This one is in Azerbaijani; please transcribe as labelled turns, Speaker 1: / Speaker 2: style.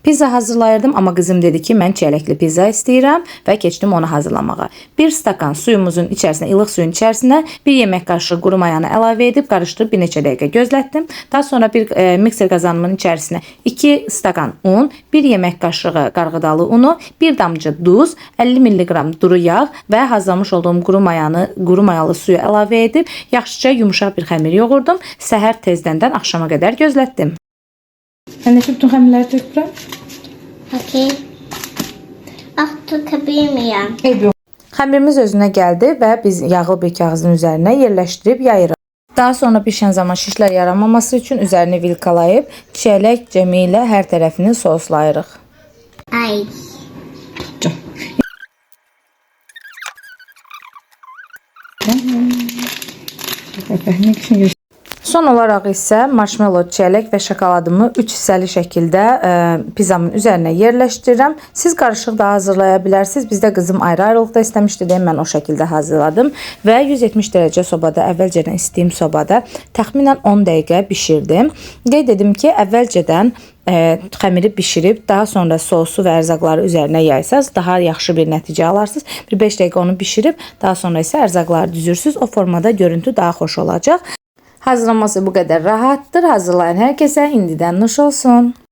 Speaker 1: Pizza hazırlayırdım, amma qızım dedi ki, mən çiyələkli pizza istəyirəm və keçdim onu hazırlamağa. 1 stakan suyumuzun içərisinə, ilıq suyun içərisinə 1 yemək qaşığı quru mayanı əlavə edib qarışdırıb bir neçə dəqiqə gözlətdim. Daha sonra bir mikser qazanımın içərisinə 2 stakan un, 1 yemək qaşığı qarğıdalı unu, 1 damcı duz, 50 mg duru yağ və hazırlamış olduğum quru mayalı suyu əlavə edib yaxşıca yumuşaq bir xəmir yoğurdum. Səhər tezdəndən axşama qədər gözlətdim. Əlləşib bütün xəmirləri tökürəm.
Speaker 2: Okey. Tökə bilmirəm.
Speaker 1: Xəmirimiz özünə gəldi və biz yağlı bir kağızın üzərinə yerləşdirib yayırıq. Daha sonra bişən zaman şişlər yaranmaması üçün üzərini vilkalayıb çiyələk cemi ilə hər tərəfini soslayırıq.
Speaker 2: Ay.
Speaker 1: Son olaraq isə marshmallow, çiyələk və şokoladımı 3 hissəli şəkildə pizzamın üzərinə yerləşdirirəm. Siz qarışıq da hazırlaya bilərsiniz. Bizdə qızım ayrı-ayrılıqda istəmişdi deyə mən o şəkildə hazırladım və 170 dərəcə sobada, əvvəlcədən isitdiyim sobada təxminən 10 dəqiqə bişirdim. Qeyd edim ki, əvvəlcədən xəmiri bişirib daha sonra sosu və ərzaqları üzərinə yaysaz daha yaxşı bir nəticə alarsınız. Bir 5 dəqiqə onu bişirib daha sonra isə ərzaqları düzürsünüz. O formada görüntü daha xoş olacaq. Hazırlaması bu qədər rahatdır. Hazırlayan hər kəsə indidən nuş olsun.